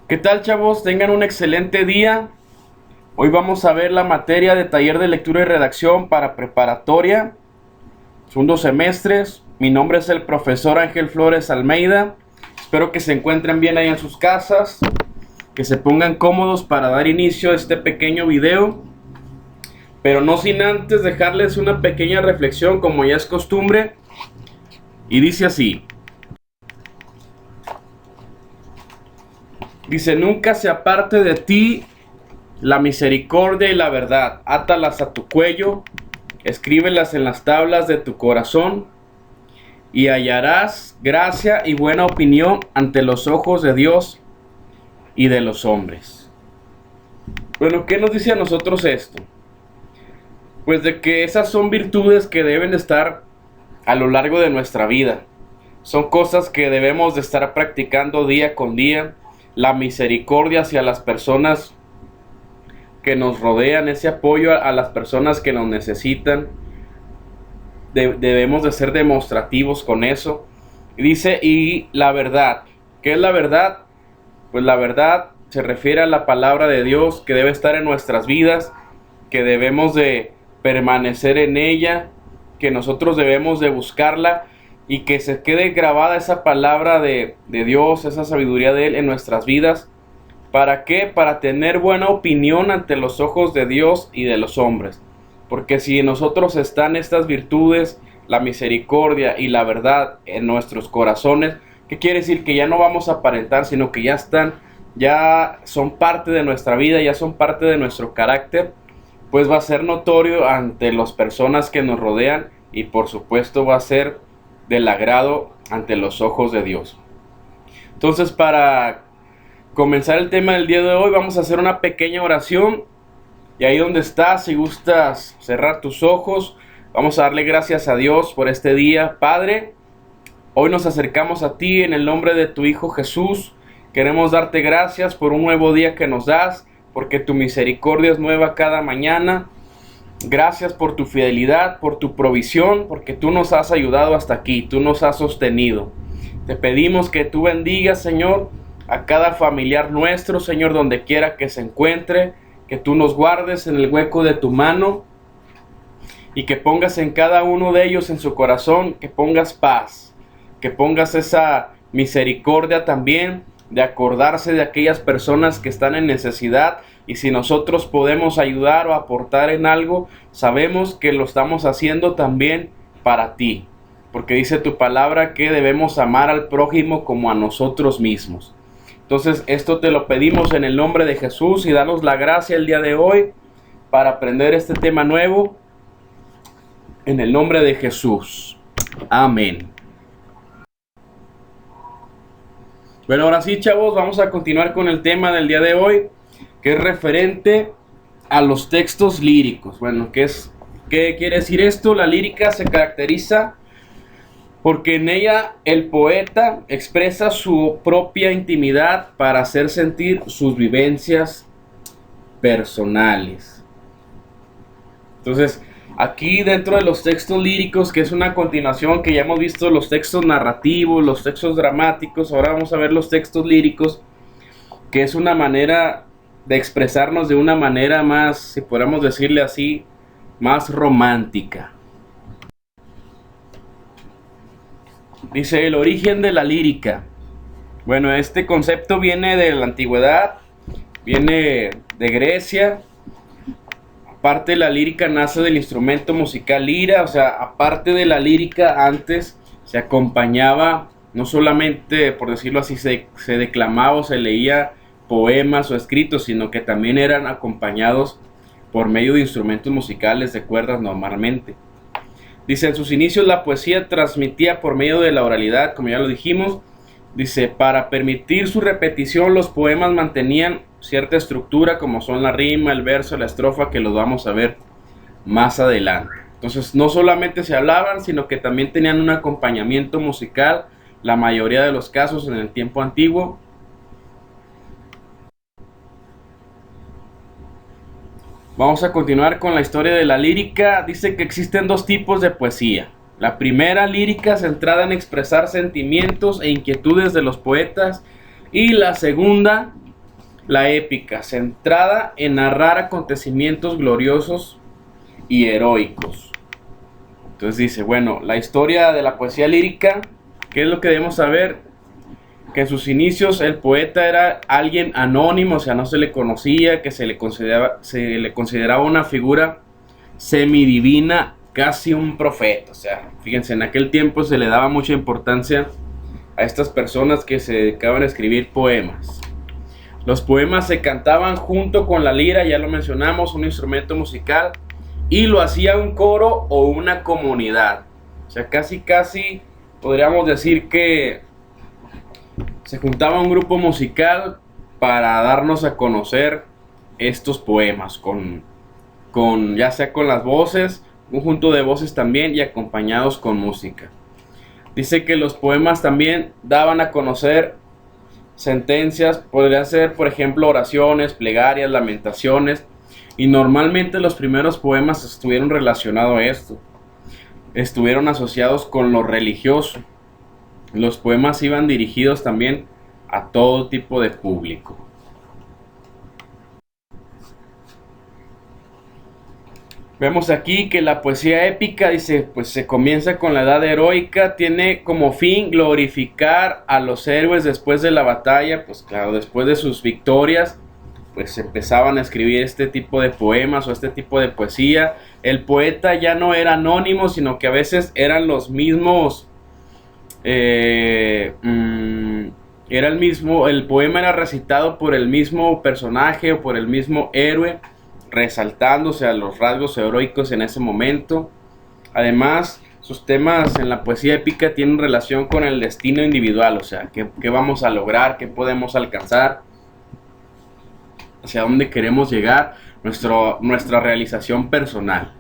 ¿Qué tal, chavos? Tengan un excelente día. Hoy vamos a ver la materia de taller de lectura y redacción para preparatoria. Son 2 semestres. Mi nombre es el profesor Ángel Flores Almeida. Espero que se encuentren bien ahí en sus casas, que se pongan cómodos para dar inicio a este pequeño video. Pero no sin antes dejarles una pequeña reflexión, como ya es costumbre. Y dice así. Dice: nunca se aparte de ti la misericordia y la verdad. Átalas a tu cuello, escríbelas en las tablas de tu corazón, y hallarás gracia y buena opinión ante los ojos de Dios y de los hombres. Bueno, ¿qué nos dice a nosotros esto? Pues de que esas son virtudes que deben estar a lo largo de nuestra vida. Son cosas que debemos de estar practicando día con día. La misericordia hacia las personas que nos rodean, ese apoyo a las personas que nos necesitan. Debemos de ser demostrativos con eso. Y dice, y la verdad. ¿Qué es la verdad? Pues la verdad se refiere a la palabra de Dios que debe estar en nuestras vidas, que debemos de permanecer en ella, que nosotros debemos de buscarla y que se quede grabada esa palabra de Dios, esa sabiduría de Él en nuestras vidas. ¿Para qué? Para tener buena opinión ante los ojos de Dios y de los hombres. Porque si en nosotros están estas virtudes, la misericordia y la verdad en nuestros corazones, ¿qué quiere decir? Que ya no vamos a aparentar, sino que ya están, ya son parte de nuestra vida, ya son parte de nuestro carácter. Pues va a ser notorio ante las personas que nos rodean y por supuesto va a ser del agrado ante los ojos de Dios. Entonces, para comenzar el tema del día de hoy, vamos a hacer una pequeña oración. Y ahí donde estás, si gustas cerrar tus ojos, vamos a darle gracias a Dios por este día. Padre, hoy nos acercamos a ti en el nombre de tu Hijo Jesús. Queremos darte gracias por un nuevo día que nos das, porque tu misericordia es nueva cada mañana. Gracias por tu fidelidad, por tu provisión, porque tú nos has ayudado hasta aquí, tú nos has sostenido. Te pedimos que tú bendigas, Señor, a cada familiar nuestro, Señor, donde quiera que se encuentre, que tú nos guardes en el hueco de tu mano y que pongas en cada uno de ellos en su corazón, que pongas paz, que pongas esa misericordia también de acordarse de aquellas personas que están en necesidad. Y si nosotros podemos ayudar o aportar en algo, sabemos que lo estamos haciendo también para ti. Porque dice tu palabra que debemos amar al prójimo como a nosotros mismos. Entonces esto te lo pedimos en el nombre de Jesús y danos la gracia el día de hoy para aprender este tema nuevo. En el nombre de Jesús. Amén. Bueno, ahora sí, chavos, vamos a continuar con el tema del día de hoy, que es referente a los textos líricos. Bueno, ¿qué quiere decir esto? La lírica se caracteriza porque en ella el poeta expresa su propia intimidad para hacer sentir sus vivencias personales. Entonces, aquí dentro de los textos líricos, que es una continuación que ya hemos visto los textos narrativos, los textos dramáticos, ahora vamos a ver los textos líricos, que es una manera de expresarnos de una manera más, si podemos decirle así, más romántica. Dice, el origen de la lírica. Bueno, este concepto viene de la antigüedad, viene de Grecia. Aparte, la lírica nace del instrumento musical lira, o sea, aparte de la lírica, antes se acompañaba, no solamente, por decirlo así, se declamaba o se leía poemas o escritos, sino que también eran acompañados por medio de instrumentos musicales de cuerdas normalmente. Dice, en sus inicios la poesía transmitía por medio de la oralidad, como ya lo dijimos. Dice, para permitir su repetición, los poemas mantenían cierta estructura, como son la rima, el verso, la estrofa, que los vamos a ver más adelante. Entonces, no solamente se hablaban, sino que también tenían un acompañamiento musical, la mayoría de los casos en el tiempo antiguo. Vamos a continuar con la historia de la lírica. Dice que existen dos tipos de poesía. La primera, lírica, centrada en expresar sentimientos e inquietudes de los poetas. Y la segunda, la épica, centrada en narrar acontecimientos gloriosos y heroicos. Entonces dice, bueno, la historia de la poesía lírica, ¿qué es lo que debemos saber? Que en sus inicios el poeta era alguien anónimo, o sea, no se le conocía, que se le consideraba una figura semidivina, casi un profeta. O sea, fíjense, en aquel tiempo se le daba mucha importancia a estas personas que se dedicaban a escribir poemas. Los poemas se cantaban junto con la lira, ya lo mencionamos, un instrumento musical, y lo hacía un coro o una comunidad. O sea, casi podríamos decir que se juntaba un grupo musical para darnos a conocer estos poemas, ya sea con las voces, un conjunto de voces también, y acompañados con música. Dice que los poemas también daban a conocer sentencias, podrían ser, por ejemplo, oraciones, plegarias, lamentaciones, y normalmente los primeros poemas estuvieron relacionados a esto, estuvieron asociados con lo religioso. Los poemas iban dirigidos también a todo tipo de público. Vemos aquí que la poesía épica, dice, pues se comienza con la edad heroica, tiene como fin glorificar a los héroes después de la batalla. Pues claro, después de sus victorias, pues empezaban a escribir este tipo de poemas o este tipo de poesía. El poeta ya no era anónimo, sino que a veces eran los mismos, el poema era recitado por el mismo personaje o por el mismo héroe, resaltándose a los rasgos heroicos en ese momento. Además, sus temas en la poesía épica tienen relación con el destino individual, o sea, qué vamos a lograr, qué podemos alcanzar, hacia dónde queremos llegar, nuestra realización personal.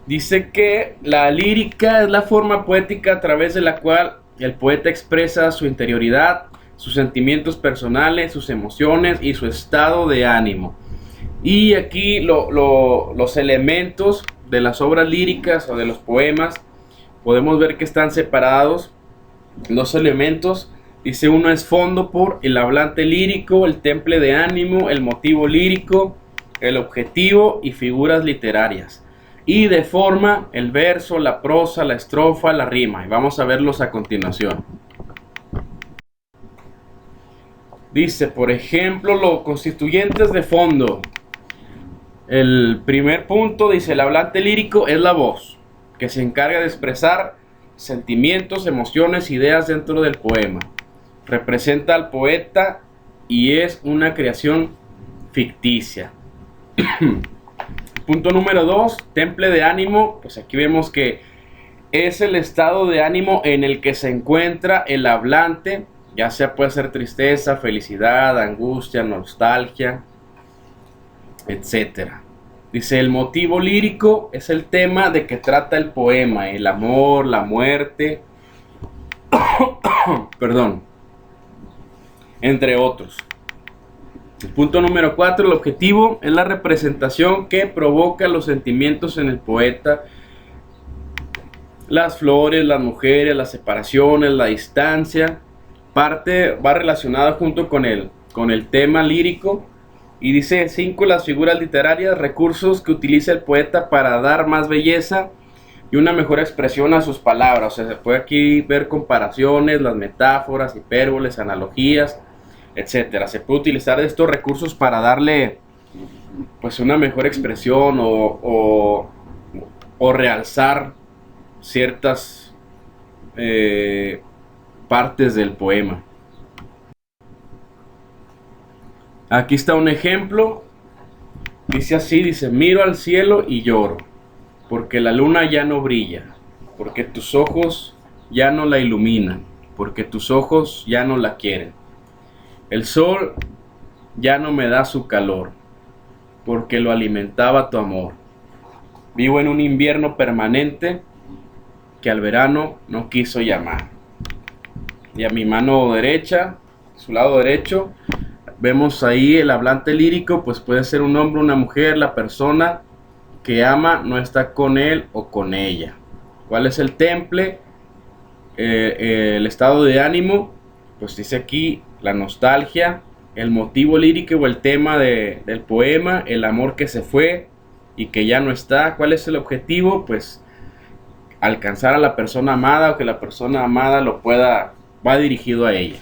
Dice que la lírica es la forma poética a través de la cual el poeta expresa su interioridad, sus sentimientos personales, sus emociones y su estado de ánimo. Y aquí los elementos de las obras líricas o de los poemas, podemos ver que están separados. Los elementos, dice, uno es fondo por el hablante lírico, el temple de ánimo, el motivo lírico, el objetivo y figuras literarias. Y de forma, el verso, la prosa, la estrofa, la rima. Y vamos a verlos a continuación. Dice, por ejemplo, los constituyentes de fondo. El primer punto dice, el hablante lírico es la voz, que se encarga de expresar sentimientos, emociones, ideas dentro del poema. Representa al poeta y es una creación ficticia. Punto número 2, temple de ánimo. Pues aquí vemos que es el estado de ánimo en el que se encuentra el hablante, ya sea puede ser tristeza, felicidad, angustia, nostalgia, etcétera. Dice, el motivo lírico es el tema de que trata el poema, el amor, la muerte, perdón, entre otros. El punto número 4, el objetivo es la representación que provoca los sentimientos en el poeta, las flores, las mujeres, las separaciones, la distancia. Parte va relacionada junto con el tema lírico. Y dice 5, las figuras literarias, recursos que utiliza el poeta para dar más belleza y una mejor expresión a sus palabras. O sea, se puede aquí ver comparaciones, las metáforas, hipérboles, analogías, etcétera. Se puede utilizar estos recursos para darle pues una mejor expresión o realzar ciertas partes del poema. Aquí está un ejemplo. Dice así, dice, miro al cielo y lloro, porque la luna ya no brilla, porque tus ojos ya no la iluminan, porque tus ojos ya no la quieren. El sol ya no me da su calor, porque lo alimentaba tu amor. Vivo en un invierno permanente que al verano no quiso llamar. Y a mi mano derecha, su lado derecho, vemos ahí el hablante lírico, pues puede ser un hombre, una mujer, la persona que ama no está con él o con ella. ¿Cuál es el temple? El estado de ánimo, pues dice aquí la nostalgia, el motivo lírico o el tema del poema, el amor que se fue y que ya no está. ¿Cuál es el objetivo? Pues alcanzar a la persona amada, o que la persona amada va dirigido a ella.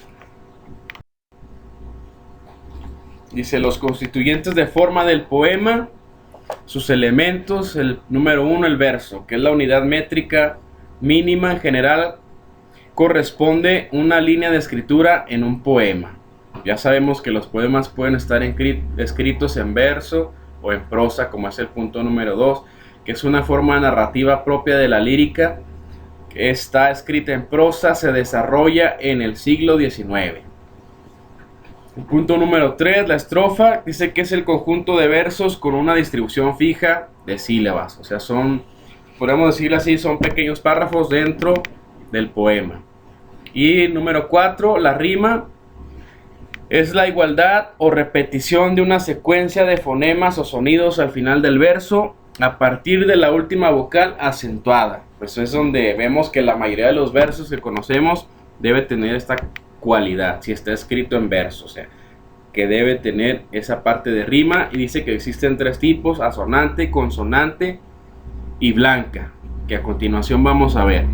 Dice los constituyentes de forma del poema, sus elementos, el número 1, el verso, que es la unidad métrica mínima. En general corresponde una línea de escritura en un poema. Ya sabemos que los poemas pueden estar escritos en verso o en prosa, como es el punto número 2, que es una forma narrativa propia de la lírica, que está escrita en prosa, se desarrolla en el siglo XIX. El punto número 3, la estrofa, dice que es el conjunto de versos con una distribución fija de sílabas. O sea, podemos decirlo así, son pequeños párrafos dentro del poema. Y número 4, la rima, es la igualdad o repetición de una secuencia de fonemas o sonidos al final del verso a partir de la última vocal acentuada. Pues es donde vemos que la mayoría de los versos que conocemos debe tener esta cualidad, si está escrito en verso, o sea, que debe tener esa parte de rima. Y dice que existen 3 tipos: asonante, consonante y blanca, que a continuación vamos a ver.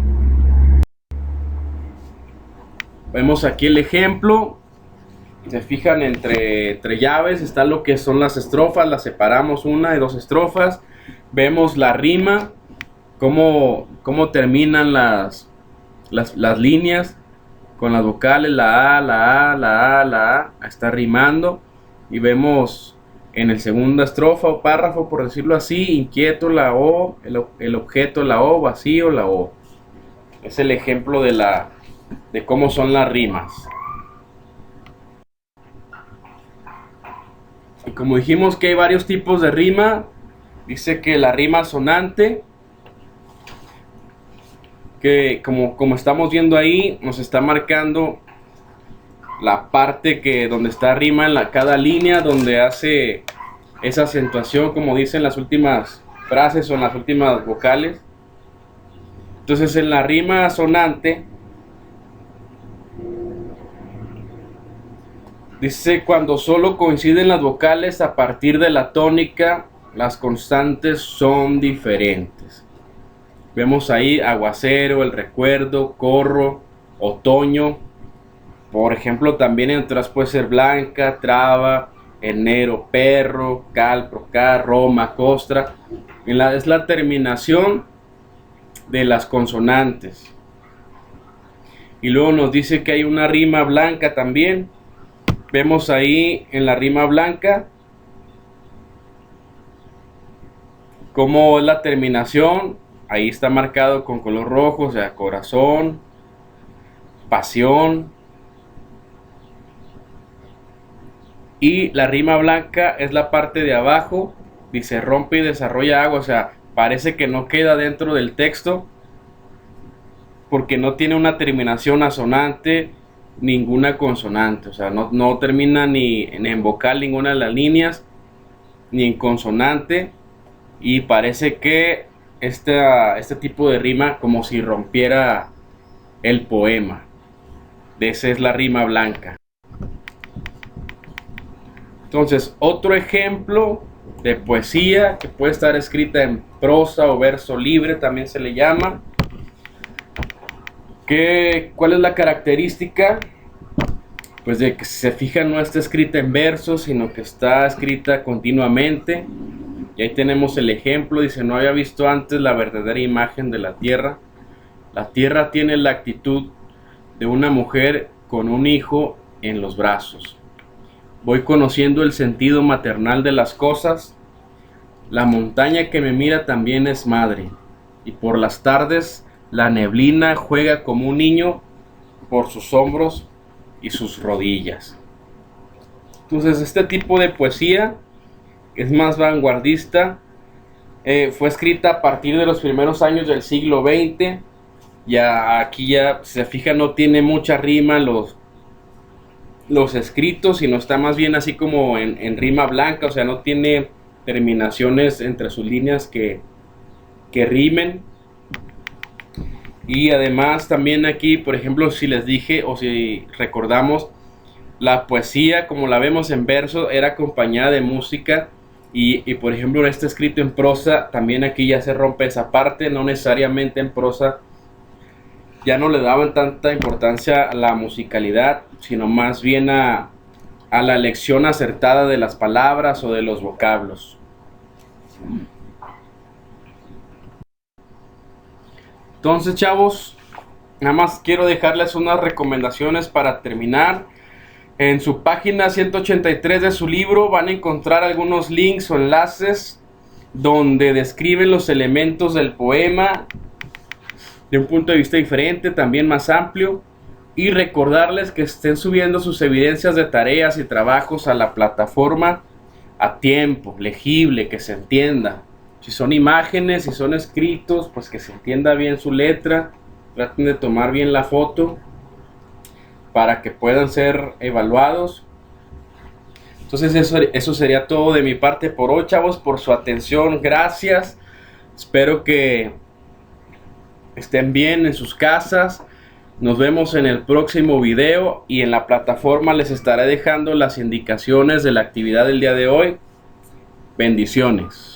Vemos aquí el ejemplo. Se fijan, entre llaves está lo que son las estrofas, las separamos 1 y 2 estrofas. Vemos la rima, cómo terminan las líneas con las vocales, la A, la A, la A, la A, está rimando. Y vemos en el segunda estrofa o párrafo, por decirlo así, inquieto la O, el objeto la O, vacío la O. Es el ejemplo de cómo son las rimas. Y como dijimos que hay varios tipos de rima, dice que la rima sonante, que como estamos viendo ahí, nos está marcando la parte donde está rima en cada línea, donde hace esa acentuación, como dicen las últimas frases o en las últimas vocales. Entonces en la rima sonante dice cuando solo coinciden las vocales a partir de la tónica, las constantes son diferentes. Vemos ahí aguacero, el recuerdo, corro, otoño. Por ejemplo, también en otras puede ser blanca, traba, enero, perro, cal, procar, roma, costra. Es la terminación de las consonantes. Y luego nos dice que hay una rima blanca también. Vemos ahí en la rima blanca cómo es la terminación. Ahí está marcado con color rojo, o sea, corazón, pasión. Y la rima blanca es la parte de abajo, dice rompe y desarrolla agua, o sea, parece que no queda dentro del texto porque no tiene una terminación asonante, ninguna consonante, o sea, no termina ni en vocal ninguna de las líneas, ni en consonante, y parece que este tipo de rima como si rompiera el poema. Esa es la rima blanca. Entonces, otro ejemplo de poesía que puede estar escrita en prosa o verso libre, también se le llama. ¿Cuál es la característica? Pues de que, si se fijan, no está escrita en versos, sino que está escrita continuamente. Y ahí tenemos el ejemplo, dice, no había visto antes la verdadera imagen de la tierra. La tierra tiene la actitud de una mujer con un hijo en los brazos. Voy conociendo el sentido maternal de las cosas. La montaña que me mira también es madre. Y por las tardes la neblina juega como un niño por sus hombros y sus rodillas. Entonces este tipo de poesía es más vanguardista, fue escrita a partir de los primeros años del siglo XX. Aquí ya, si se fijan, no tiene mucha rima los escritos, sino está más bien así como en rima blanca, o sea, no tiene terminaciones entre sus líneas que rimen. Y además también aquí, por ejemplo, si les dije o si recordamos, la poesía como la vemos en verso era acompañada de música y por ejemplo está escrito en prosa, también aquí ya se rompe esa parte, no necesariamente en prosa ya no le daban tanta importancia a la musicalidad, sino más bien a la elección acertada de las palabras o de los vocablos. Entonces, chavos, nada más quiero dejarles unas recomendaciones para terminar. En su página 183 de su libro van a encontrar algunos links o enlaces donde describen los elementos del poema de un punto de vista diferente, también más amplio. Y recordarles que estén subiendo sus evidencias de tareas y trabajos a la plataforma a tiempo, legible, que se entienda. Si son imágenes, si son escritos, pues que se entienda bien su letra. Traten de tomar bien la foto para que puedan ser evaluados. Entonces eso sería todo de mi parte por hoy, chavos, por su atención. Gracias. Espero que estén bien en sus casas. Nos vemos en el próximo video y en la plataforma les estaré dejando las indicaciones de la actividad del día de hoy. Bendiciones.